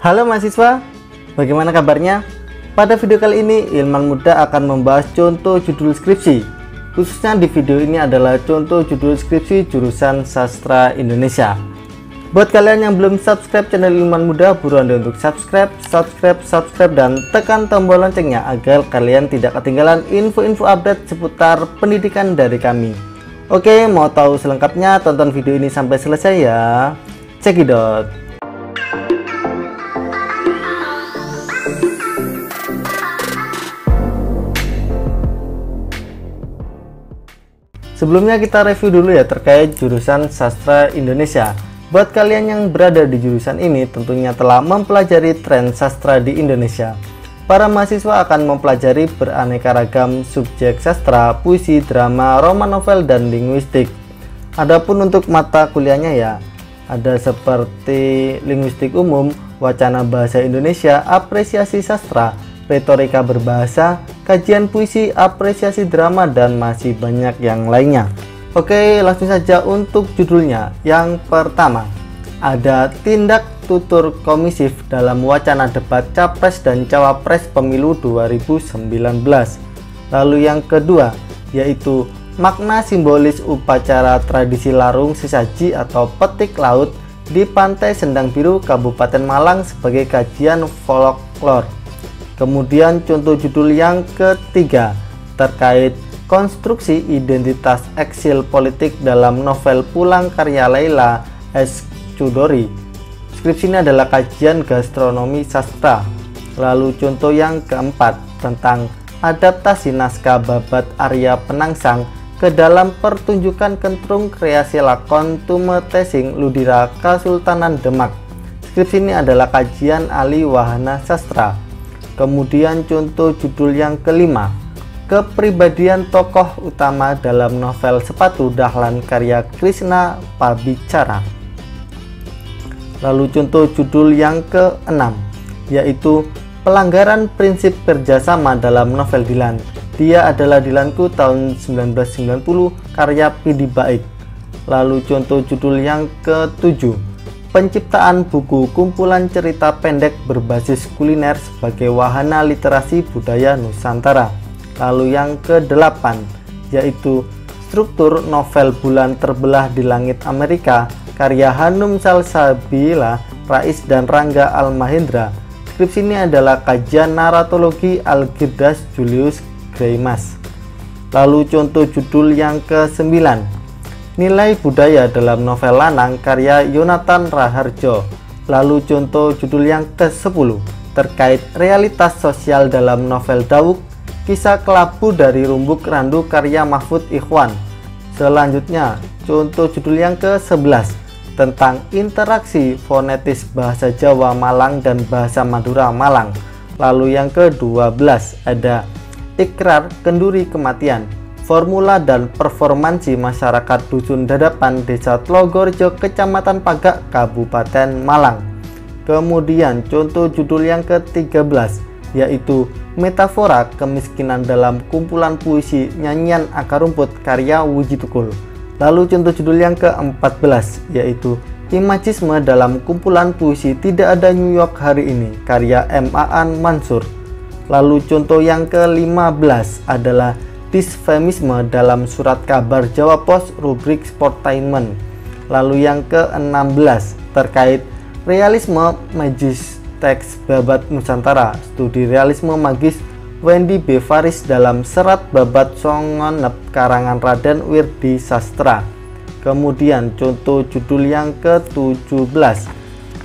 Halo mahasiswa, bagaimana kabarnya? Pada video kali ini, Ilman Muda akan membahas contoh judul skripsi. Khususnya di video ini adalah contoh judul skripsi jurusan Sastra Indonesia. Buat kalian yang belum subscribe channel Ilman Muda, buruan deh untuk subscribe, dan tekan tombol loncengnya agar kalian tidak ketinggalan info-info update seputar pendidikan dari kami. Oke, mau tahu selengkapnya? Tonton video ini sampai selesai ya. Cekidot. Sebelumnya kita review dulu ya terkait jurusan Sastra Indonesia. Buat kalian yang berada di jurusan ini tentunya telah mempelajari tren sastra di Indonesia. Para mahasiswa akan mempelajari beraneka ragam subjek sastra, puisi, drama, roman novel, dan linguistik. Adapun untuk mata kuliahnya ya, ada seperti linguistik umum, wacana bahasa Indonesia, apresiasi sastra, retorika berbahasa, kajian puisi, apresiasi drama, dan masih banyak yang lainnya. Oke, langsung saja untuk judulnya. Yang pertama, ada tindak tutur komisif dalam wacana debat Capres dan Cawapres Pemilu 2019. Lalu yang kedua, yaitu makna simbolis upacara tradisi larung sesaji atau petik laut di Pantai Sendang Biru, Kabupaten Malang sebagai kajian folklore. Kemudian contoh judul yang ketiga terkait konstruksi identitas eksil politik dalam novel Pulang karya Laila S. Chudori. Skripsi ini adalah kajian gastronomi sastra. Lalu contoh yang keempat tentang adaptasi naskah babat Arya Penangsang ke dalam pertunjukan kentrung kreasi lakon Tumetesing Ludira Kasultanan Demak. Skripsi ini adalah kajian ahli wahana sastra. Kemudian contoh judul yang kelima, kepribadian tokoh utama dalam novel Sepatu Dahlan karya Krishna Pabicara. Lalu contoh judul yang keenam, yaitu pelanggaran prinsip kerjasama dalam novel Dilan. Dia adalah Dilanku tahun 1990 karya Pidi Baik. Lalu contoh judul yang ketujuh, penciptaan buku kumpulan cerita pendek berbasis kuliner sebagai wahana literasi budaya Nusantara. Lalu yang ke-8, yaitu struktur novel Bulan Terbelah di Langit Amerika karya Hanum Salsabila, Rais dan Rangga Almahendra. Skripsi ini adalah kajian naratologi Algirdas Julius Greimas. Lalu contoh judul yang ke-9, nilai budaya dalam novel Lanang karya Yonatan Raharjo. Lalu contoh judul yang ke-10 terkait realitas sosial dalam novel Dawuk, kisah kelabu dari Rumbuk Randu karya Mahfud Ikhwan. Selanjutnya contoh judul yang ke-11 tentang interaksi fonetis bahasa Jawa Malang dan bahasa Madura Malang. Lalu yang ke-12 ada ikrar kenduri kematian, formula dan performansi masyarakat Dusun Dadapan, Desa Tlogorjo, Kecamatan Pagak, Kabupaten Malang. Kemudian contoh judul yang ke-13 yaitu metafora kemiskinan dalam kumpulan puisi nyanyian akar rumput karya Wuji Tukul. Lalu contoh judul yang ke-14 yaitu imajisme dalam kumpulan puisi Tidak Ada New York Hari Ini karya M. Aan Mansur. Lalu contoh yang ke-15 adalah disfemisme dalam surat kabar Jawa Pos rubrik Sportainment. Lalu yang ke-16 terkait realisme magis teks babat Nusantara, studi realisme magis Wendy B. Faris dalam serat babat Songonep karangan Raden Wirdi Sastra. Kemudian contoh judul yang ke-17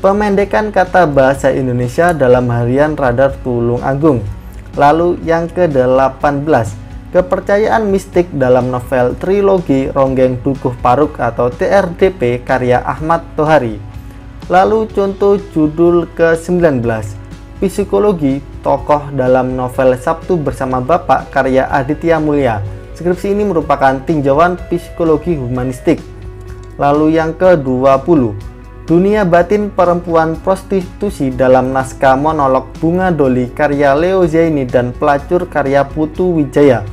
pemendekan kata bahasa Indonesia dalam harian Radar Tulung Agung. Lalu yang ke-18 kepercayaan mistik dalam novel trilogi Ronggeng Dukuh Paruk atau TRDP karya Ahmad Tohari. Lalu contoh judul ke-19 psikologi tokoh dalam novel Sabtu Bersama Bapak karya Aditya Mulya. Skripsi ini merupakan tinjauan psikologi humanistik. Lalu yang ke-20 dunia batin perempuan prostitusi dalam naskah monolog Bunga Doli karya Leo Zaini dan Pelacur karya Putu Wijaya.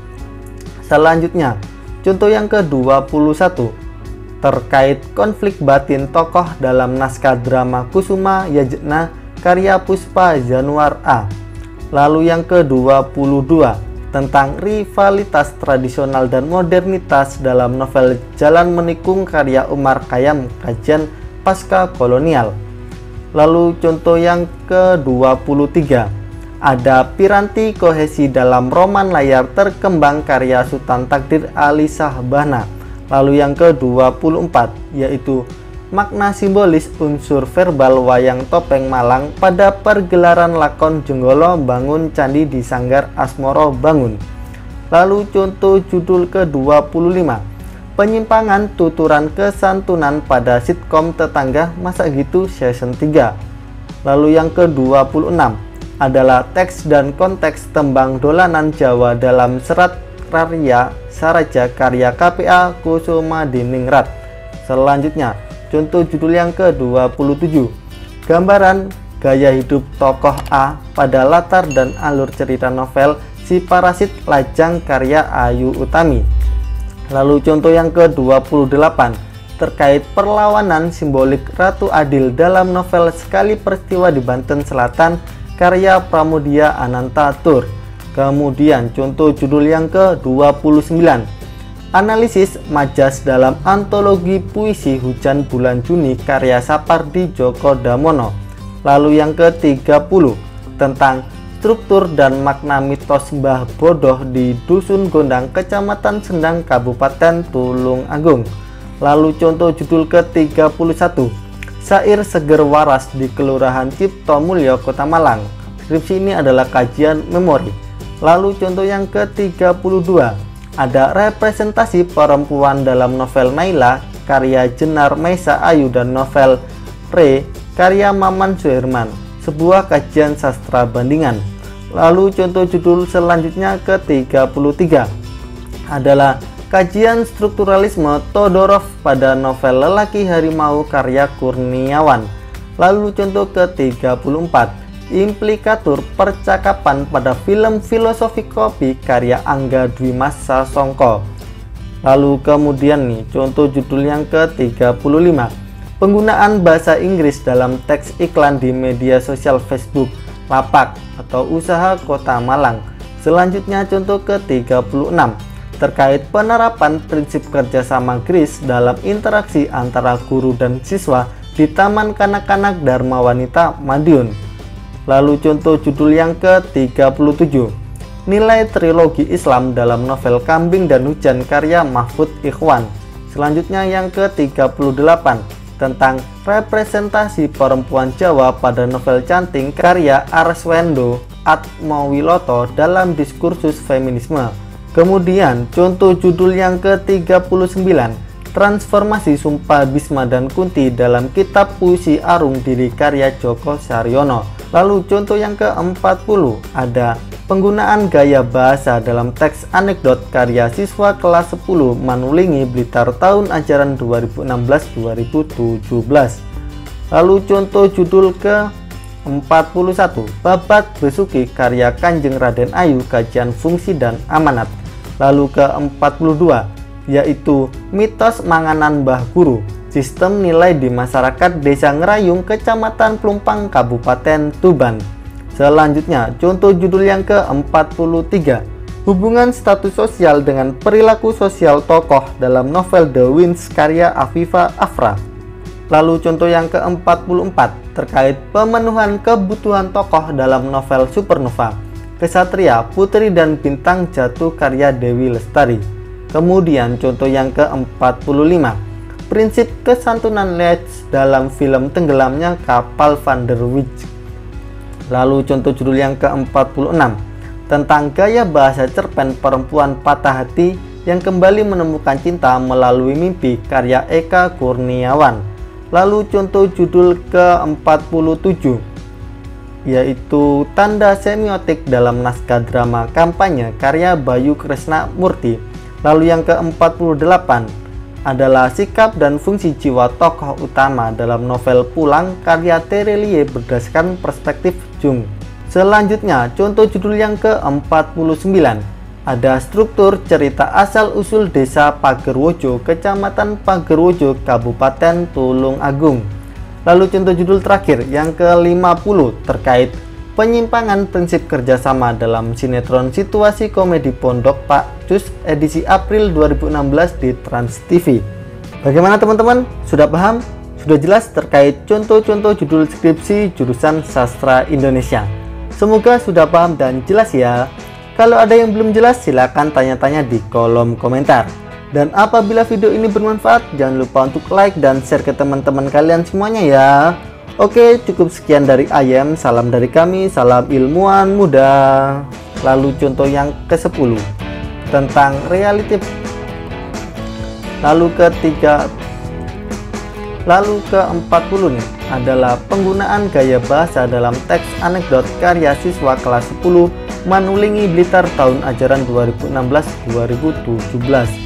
Selanjutnya contoh yang ke-21 terkait konflik batin tokoh dalam naskah drama Kusuma Yajna karya Puspa Januar A. Lalu yang ke-22 tentang rivalitas tradisional dan modernitas dalam novel Jalan Menikung karya Umar Khayyam, kajian pasca kolonial. Lalu contoh yang ke-23 ada Piranti Kohesi dalam roman layar terkembang karya Sultan Takdir Ali Shahbana. Lalu yang ke-24 yaitu makna simbolis unsur verbal wayang topeng Malang pada pergelaran lakon Jenggolo Bangun Candi di Sanggar Asmoro Bangun. Lalu contoh judul ke-25 penyimpangan tuturan kesantunan pada sitkom tetangga masa gitu season 3. Lalu yang ke-26 adalah teks dan konteks tembang dolanan Jawa dalam serat Rarya Saraja karya KPA Kusumadiningrat. Selanjutnya contoh judul yang ke-27 gambaran gaya hidup tokoh A pada latar dan alur cerita novel Si Parasit Lajang karya Ayu Utami. Lalu contoh yang ke-28 terkait perlawanan simbolik Ratu Adil dalam novel Sekali Peristiwa di Banten Selatan karya Pramudia Anantatur. Kemudian contoh judul yang ke-29 analisis majas dalam antologi puisi Hujan Bulan Juni karya Sapardi Djoko Damono. Lalu yang ke-30 tentang struktur dan makna mitos Mbah Bodoh di Dusun Gondang Kecamatan Sendang Kabupaten Tulung Agung. Lalu contoh judul ke-31 Syair Seger Waras di Kelurahan Cipto Mulyo, Kota Malang. Skripsi ini adalah kajian memori. Lalu contoh yang ke-32 ada representasi perempuan dalam novel Naila karya Jenar Maisa Ayu dan novel Re karya Maman Suherman, sebuah kajian sastra bandingan. Lalu contoh judul selanjutnya ke-33 adalah kajian strukturalisme Todorov pada novel Lelaki Harimau karya Kurniawan. Lalu contoh ke-34 implikatur percakapan pada film Filosofi Kopi karya Angga Dwi Mas Sasongko. Lalu kemudian nih contoh judul yang ke-35 penggunaan bahasa Inggris dalam teks iklan di media sosial Facebook Lapak atau Usaha Kota Malang. Selanjutnya contoh ke-36 terkait penerapan prinsip kerjasama GRIS dalam interaksi antara guru dan siswa di Taman Kanak-Kanak Dharma Wanita Madiun. Lalu contoh judul yang ke-37 nilai trilogi Islam dalam novel Kambing dan Hujan karya Mahfud Ikhwan. Selanjutnya yang ke-38 tentang representasi perempuan Jawa pada novel Canting karya Arswendo Atmowiloto dalam diskursus feminisme. Kemudian contoh judul yang ke-39 transformasi Sumpah Bisma dan Kunti dalam kitab puisi Arung Diri karya Joko Saryono. Lalu contoh yang ke-40 ada penggunaan gaya bahasa dalam teks anekdot karya siswa kelas 10 Manulingi Blitar tahun ajaran 2016-2017. Lalu contoh judul ke-41 Babat Besuki karya Kanjeng Raden Ayu kajian fungsi dan amanat. Lalu ke-42 yaitu mitos manganan Mbah Guru, sistem nilai di masyarakat Desa Ngerayung, Kecamatan Plumpang, Kabupaten Tuban. Selanjutnya contoh judul yang ke-43 hubungan status sosial dengan perilaku sosial tokoh dalam novel The Winds karya Afifa Afra. Lalu contoh yang ke-44 terkait pemenuhan kebutuhan tokoh dalam novel Supernova Kesatria, Putri dan Bintang Jatuh karya Dewi Lestari. Kemudian contoh yang ke-45 prinsip kesantunan Leeds dalam film Tenggelamnya Kapal Van der Wijk. Lalu contoh judul yang ke-46 tentang gaya bahasa cerpen perempuan patah hati yang kembali menemukan cinta melalui mimpi karya Eka Kurniawan. Lalu contoh judul ke-47 yaitu tanda semiotik dalam naskah drama kampanye karya Bayu Kresna Murti. Lalu yang ke-48 adalah sikap dan fungsi jiwa tokoh utama dalam novel Pulang karya Terelie berdasarkan perspektif Jung. Selanjutnya contoh judul yang ke-49 ada struktur cerita asal-usul desa Pagerwojo, Kecamatan Pagerwojo, Kabupaten Tulung Agung. Lalu contoh judul terakhir yang ke-50 terkait penyimpangan prinsip kerjasama dalam sinetron Situasi Komedi Pondok Pak Cus edisi April 2016 di Trans TV. Bagaimana teman-teman? Sudah paham? Sudah jelas terkait contoh-contoh judul skripsi jurusan Sastra Indonesia? Semoga sudah paham dan jelas ya. Kalau ada yang belum jelas silahkan tanya-tanya di kolom komentar. Dan apabila video ini bermanfaat, jangan lupa untuk like dan share ke teman-teman kalian semuanya ya. Oke, cukup sekian dari Ayem. Salam dari kami, salam ilmuwan muda. Lalu contoh yang ke-10 tentang reality. Lalu ke-40 nih adalah penggunaan gaya bahasa dalam teks anekdot karya siswa kelas 10 Manulingi Blitar tahun ajaran 2016-2017.